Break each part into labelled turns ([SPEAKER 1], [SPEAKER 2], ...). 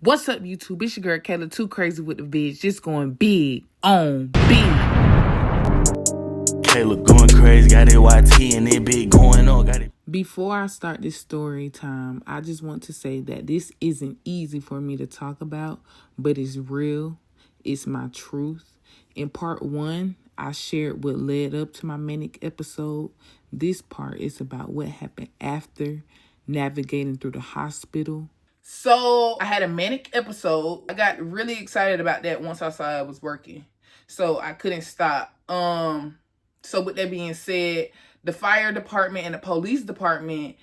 [SPEAKER 1] What's up, YouTube? It's your girl, Kayla, too crazy with the vids, just going big on big.
[SPEAKER 2] Kayla going crazy, got it YT and it big going on, got it.
[SPEAKER 1] Before I start this story time, I just want to say that this isn't easy for me to talk about, but it's real. It's my truth. In part 1, I shared what led up to my manic episode. This part is about what happened after navigating through the hospital. So I had a manic episode. I got really excited about that once I saw it was working. So I couldn't stop. So with that being said, the fire department and the police department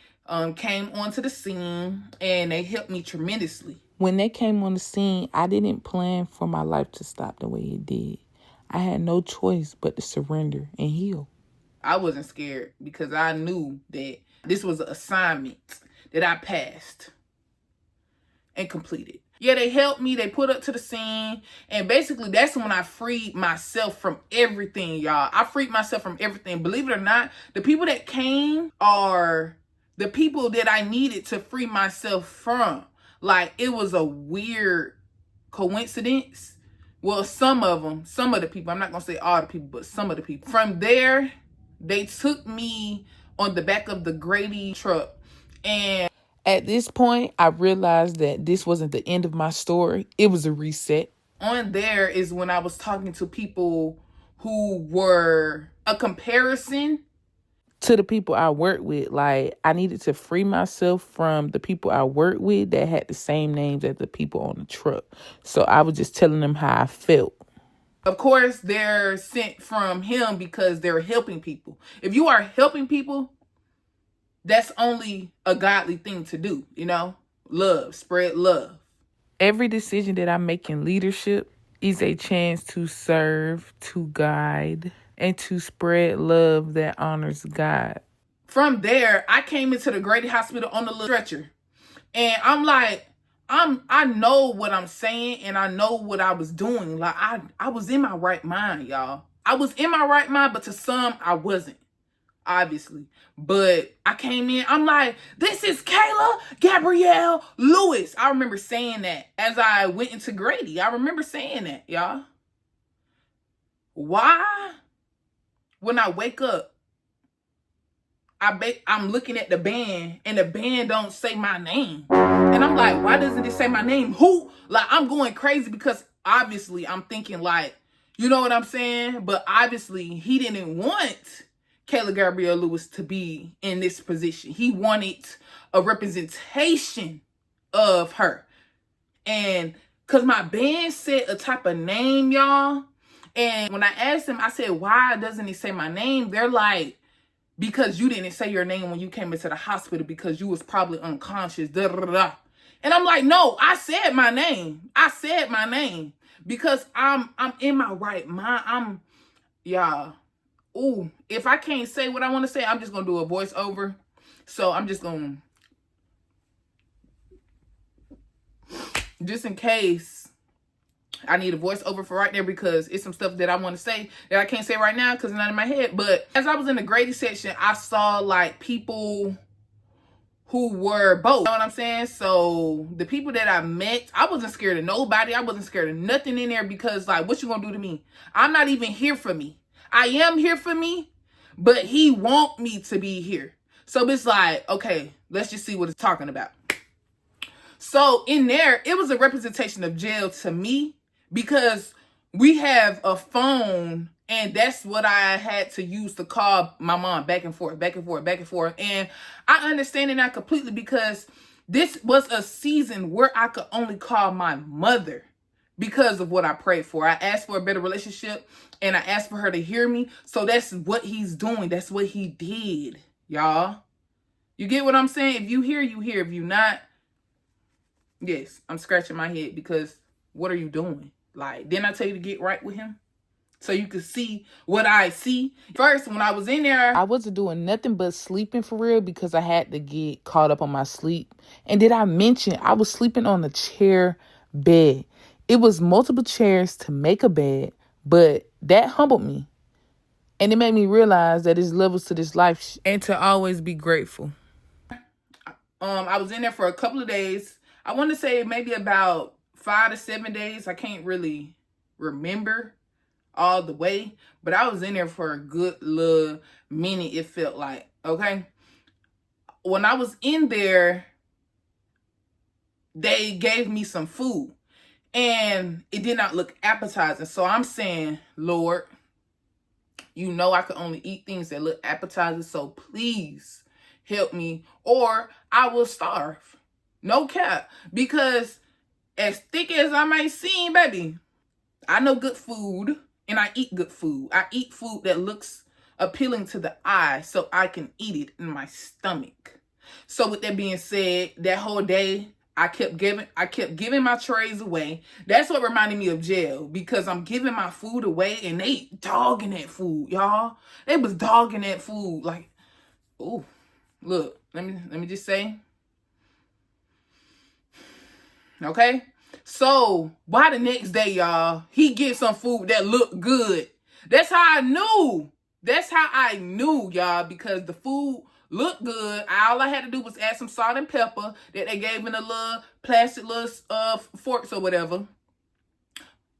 [SPEAKER 1] came onto the scene and they helped me tremendously. When they came on the scene, I didn't plan for my life to stop the way it did. I had no choice but to surrender and heal. I wasn't scared because I knew that this was an assignment that I passed and completed. Yeah, they helped me. They put up to the scene. And basically, that's when I freed myself from everything, y'all. I freed myself from everything. Believe it or not, the people that came are the people that I needed to free myself from. Like, it was a weird coincidence. Well, some of the people, I'm not going to say all the people, but some of the people. From there, they took me on the back of the Grady truck. And at this point, I realized that this wasn't the end of my story. It was a reset. On there is when I was talking to people who were a comparison to the people I work with. Like, I needed to free myself from the people I work with that had the same names as the people on the truck. So I was just telling them how I felt. Of course, they're sent from him because they're helping people. If you are helping people, that's only a godly thing to do, you know? Love, spread love. Every decision that I make in leadership is a chance to serve, to guide, and to spread love that honors God. From there, I came into the Grady Hospital on the little stretcher. And I'm like, I know what I'm saying and I know what I was doing. Like, I was in my right mind, y'all. I was in my right mind, but to some, I wasn't. Obviously. But I came in, I'm like, this is Kayla Gabrielle Lewis. I remember saying that as I went into Grady. I remember saying that, y'all. Why? When I wake up, I'm looking at the band and the band don't say my name. And I'm like, why doesn't it say my name? Who? Like, I'm going crazy because obviously I'm thinking like, you know what I'm saying? But obviously he didn't want Kayla Gabrielle Lewis to be in this position. He wanted a representation of her. And because my band said a type of name, y'all. And when I asked them, I said, why doesn't he say my name? They're like, because you didn't say your name when you came into the hospital because you was probably unconscious. Da, da, da, da. And I'm like, no, I said my name. I said my name because I'm in my right mind. Y'all. Ooh, if I can't say what I want to say, I'm just going to do a voiceover. So I'm just going to, just in case I need a voiceover for right there because it's some stuff that I want to say that I can't say right now because it's not in my head. But as I was in the Grady section, I saw like people who were both. You know what I'm saying? So the people that I met, I wasn't scared of nobody. I wasn't scared of nothing in there because like, what you going to do to me? I'm not even here for me. I am here for me, but he want me to be here. So it's like, okay, let's just see what it's talking about. So in there, it was a representation of jail to me because we have a phone and that's what I had to use to call my mom back and forth, back and forth, back and forth. And I understand it not completely because this was a season where I could only call my mother because of what I prayed for. I asked for a better relationship and I asked for her to hear me. So that's what he's doing. That's what he did, y'all. You get what I'm saying? If you hear, you hear. If you not, yes, I'm scratching my head because what are you doing? Like, didn't I tell you to get right with him? So you could see what I see. First, when I was in there, I wasn't doing nothing but sleeping for real because I had to get caught up on my sleep. And did I mention I was sleeping on a chair bed? It was multiple chairs to make a bed, but that humbled me. And it made me realize that there's levels to this life and to always be grateful. I was in there for a couple of days. I want to say maybe about 5 to 7 days. I can't really remember all the way, but I was in there for a good little minute, it felt like. Okay. When I was in there, they gave me some food and it did not look appetizing. So I'm saying, Lord, you know I could only eat things that look appetizing, so please help me or I will starve. No cap. Because as thick as I might seem, baby, I know good food and I eat good food. I eat food that looks appealing to the eye so I can eat it in my stomach. So with that being said, that whole day I kept giving my trays away. That's what reminded me of jail, because I'm giving my food away and they dogging that food, y'all. They was dogging that food like, oh, look, let me just say. Okay? So, why the next day, y'all, he get some food that looked good. That's how I knew. That's how I knew, y'all, because the food looked good. All I had to do was add some salt and pepper that they gave in a little plastic little forks or whatever.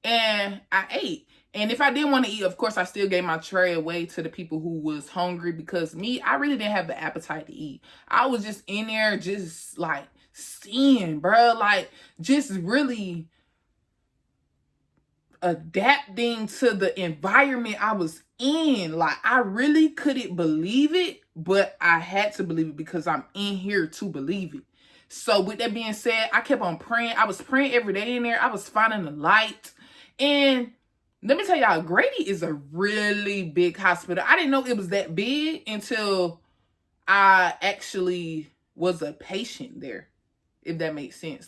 [SPEAKER 1] And I ate. And if I didn't want to eat, of course, I still gave my tray away to the people who was hungry, because me, I really didn't have the appetite to eat. I was just in there just like seeing, bro, like just really adapting to the environment I was in. Like, I really couldn't believe it, but I had to believe it because I'm in here to believe it. So with that being said, I kept on praying. I was praying every day in there. I was finding the light. And let me tell y'all, Grady is a really big hospital. I didn't know it was that big until I actually was a patient there, if that makes sense.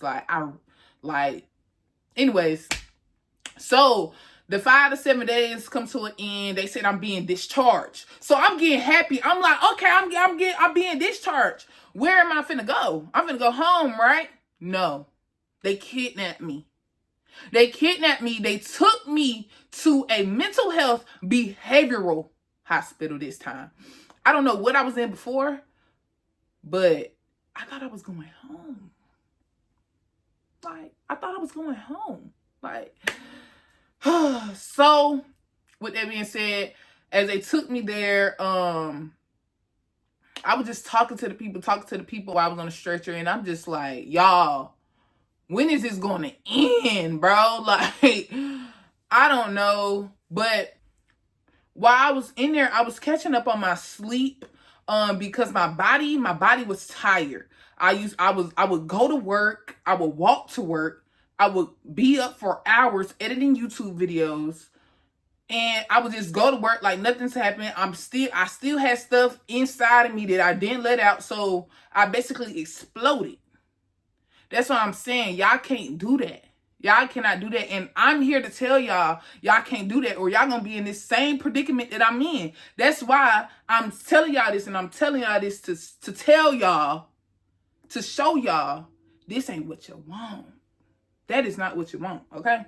[SPEAKER 1] Anyways, so the 5 to 7 days come to an end. They said I'm being discharged. So I'm getting happy. I'm like, okay, I'm being discharged. Where am I finna go? I'm finna go home, right? No. They kidnapped me. They kidnapped me. They took me to a mental health behavioral hospital this time. I don't know what I was in before, but I thought I was going home. Like, I thought I was going home. Like, so with that being said, as they took me there, I was just talking to the people while I was on the stretcher, and I'm just like, y'all, when is this going to end, bro? Like, I don't know. But while I was in there, I was catching up on my sleep, because my body was tired. I would go to work, I would walk to work, I would be up for hours editing YouTube videos, and I would just go to work like nothing's happened. I still had stuff inside of me that I didn't let out, so I basically exploded. That's what I'm saying. Y'all can't do that. Y'all cannot do that. And I'm here to tell y'all can't do that, or y'all gonna be in this same predicament that I'm in. That's why I'm telling y'all this, and I'm telling y'all this to tell y'all, to show y'all this ain't what you want. That is not what you want, okay?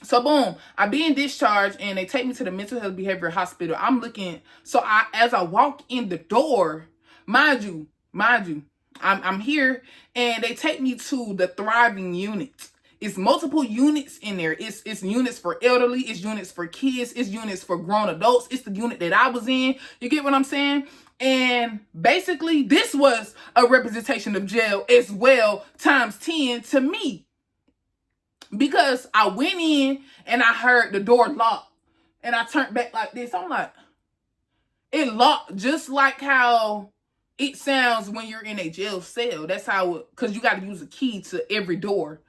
[SPEAKER 1] So boom, I'm being discharged and they take me to the mental health behavioral hospital. I'm looking, so as I walk in the door, mind you, I'm here, and they take me to the thriving unit. It's multiple units in there. It's units for elderly, it's units for kids, it's units for grown adults. It's the unit that I was in. You get what I'm saying? And basically, this was a representation of jail as well, times 10 to me. Because I went in and I heard the door lock, and I turned back like this. I'm like, it locked just like how it sounds when you're in a jail cell. That's how, because you got to use a key to every door,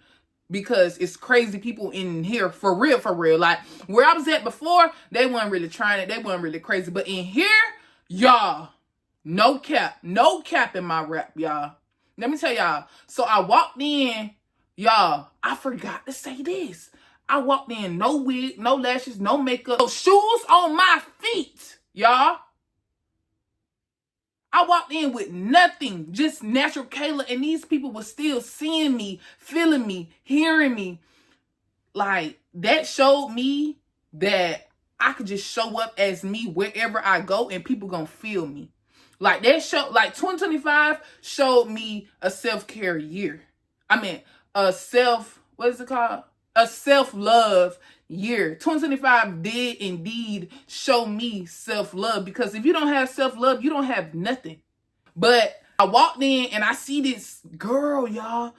[SPEAKER 1] because it's crazy people in here for real. Like, where I was at before, they weren't really trying it. They weren't really crazy. But in here, y'all, no cap in my rap, y'all. Let me tell y'all. So I walked in, y'all, I forgot to say this. I walked in, no wig, no lashes, no makeup, no shoes on my feet, y'all. I walked in with nothing, just natural Kayla, and these people were still seeing me, feeling me, hearing me. Like, that showed me that I could just show up as me wherever I go, and people gonna feel me. Like, that show, like 2025 showed me a self-care year. what is it called? A self-love year. 2025 did indeed show me self-love, because if you don't have self-love, you don't have nothing. But I walked in and I see this girl, y'all.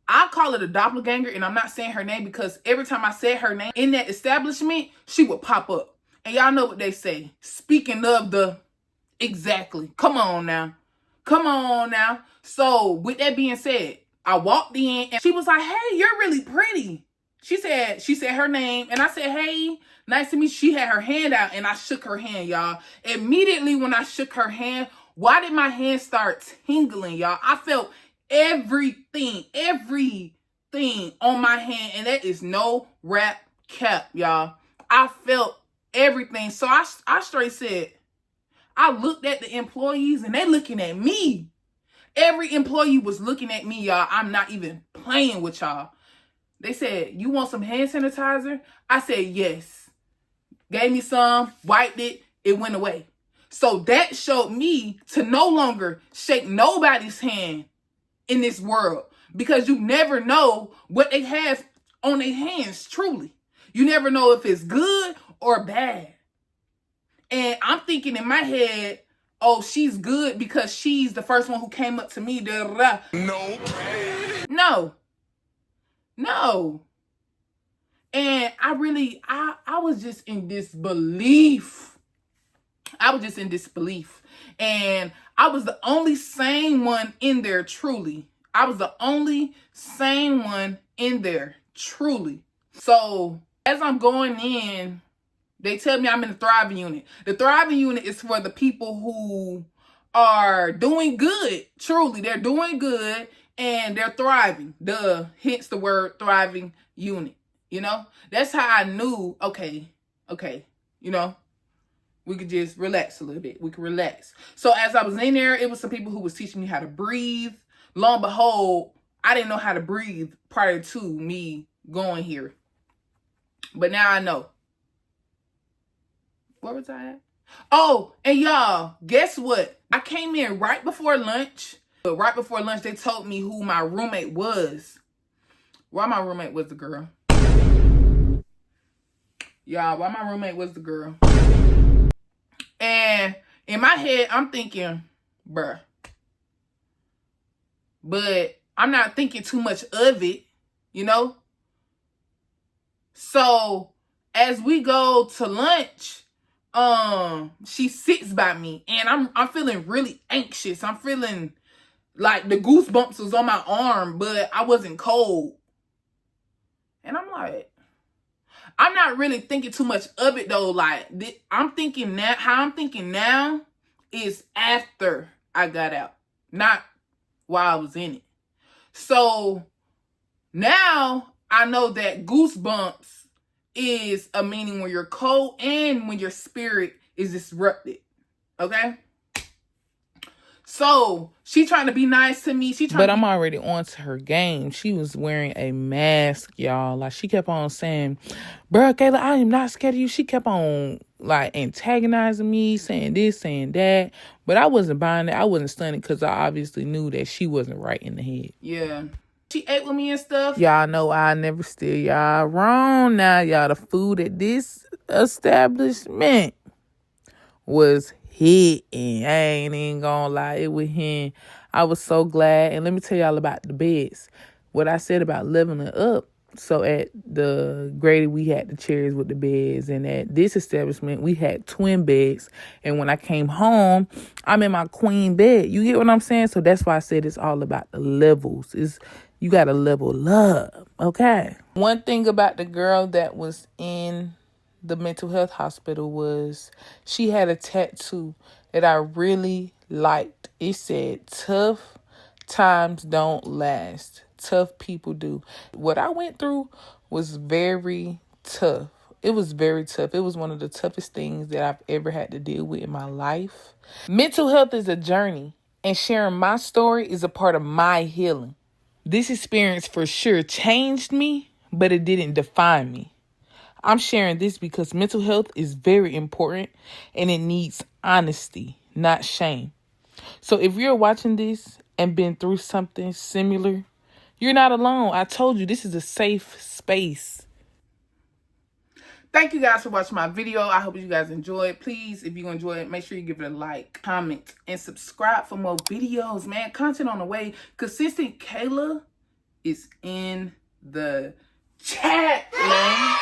[SPEAKER 1] I call it a doppelganger, and I'm not saying her name because every time I said her name in that establishment, she would pop up. And y'all know what they say. Speaking of the... Exactly. Come on now. Come on now. So with that being said, I walked in and she was like, "Hey, you're really pretty." She said her name, and I said, "Hey, nice to meet you." She had her hand out and I shook her hand, y'all. Immediately when I shook her hand, why did my hand start tingling, y'all? I felt everything on my hand, and that is no rap cap, y'all. I felt everything. So I straight said, I looked at the employees and they looking at me. Every employee was looking at me, y'all. I'm not even playing with y'all. They said, "You want some hand sanitizer?" I said, "Yes." Gave me some, wiped it, it went away. So that showed me to no longer shake nobody's hand in this world, because you never know what they have on their hands, truly. You never know if it's good or bad. And I'm thinking in my head, oh, she's good because she's the first one who came up to me. No. And I was just in disbelief. And I was the only sane one in there, truly. I was the only sane one in there, truly. So as I'm going in, they tell me I'm in the thriving unit. The thriving unit is for the people who are doing good. Truly, they're doing good and they're thriving. Hence the word thriving unit. You know, that's how I knew, okay, you know, we could just relax a little bit. We could relax. So as I was in there, it was some people who was teaching me how to breathe. Lo and behold, I didn't know how to breathe prior to me going here. But now I know. Where was I at? Oh, and y'all, guess what? I came in right before lunch. But right before lunch, they told me who my roommate was. Why my roommate was the girl. Y'all, why my roommate was the girl. And in my head, I'm thinking, bruh. But I'm not thinking too much of it, you know? So as we go to lunch, she sits by me and I'm feeling really anxious. I'm feeling like the goosebumps was on my arm, but I wasn't cold. And I'm like, I'm not really thinking too much of it though. Like, I'm thinking now, how I'm thinking now is after I got out, not while I was in it. So now I know that goosebumps is a meaning when you're cold and when your spirit is disrupted. Okay? So she trying to be nice to me. But I'm already on to her game. She was wearing a mask, y'all. Like, she kept on saying, "Bruh, Kayla, I am not scared of you." She kept on like antagonizing me, saying this, saying that. But I wasn't buying it. I wasn't stunned because I obviously knew that she wasn't right in the head. Yeah. She ate with me and stuff. Y'all know I never steer y'all wrong. Now, y'all, the food at this establishment was hitting. I ain't even gonna lie, it was hitting. I was so glad. And let me tell y'all about the beds. What I said about leveling up. So at the Grady, we had the chairs with the beds, and at this establishment, we had twin beds. And when I came home, I'm in my queen bed. You get what I'm saying? So that's why I said it's all about the levels. You got to level up, okay? One thing about the girl that was in the mental health hospital was she had a tattoo that I really liked. It said, "Tough times don't last. Tough people do." What I went through was very tough. It was very tough. It was one of the toughest things that I've ever had to deal with in my life. Mental health is a journey, and sharing my story is a part of my healing. This experience for sure changed me, but it didn't define me. I'm sharing this because mental health is very important and it needs honesty, not shame. So if you're watching this and been through something similar, You're not alone. I told you, this is a safe space. Thank you guys for watching my video. I hope you guys enjoyed. Please, if you enjoyed it, make sure you give it a like, comment, and subscribe for more videos, man. Content on the way. Consistent Kayla is in the chat, man.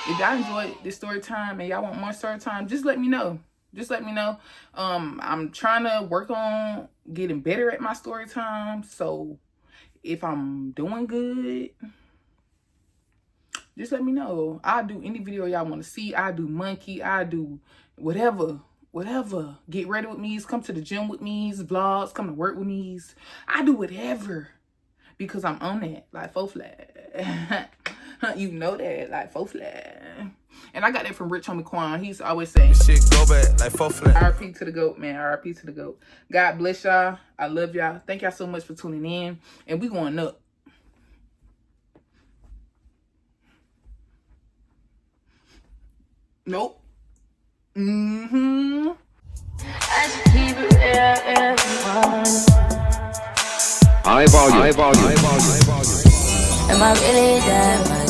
[SPEAKER 1] If y'all enjoyed this story time and y'all want more story time, just let me know. Just let me know. I'm trying to work on getting better at my story time. So if I'm doing good, just let me know. I'll do any video y'all want to see. I do monkey. I do whatever. Get ready with me. Come to the gym with me. Vlogs. Come to work with me. I do whatever. Because I'm on that. Like 4 flat. You know that. Like 4 flat. And I got that from Rich Homie Quan. He's always saying,
[SPEAKER 2] Shit go back like 4 flat.
[SPEAKER 1] RP to the GOAT, man. RP to the GOAT. God bless y'all. I love y'all. Thank y'all so much for tuning in. And we going up. Nope. I just keep it
[SPEAKER 3] high volume.
[SPEAKER 4] Am I really that much?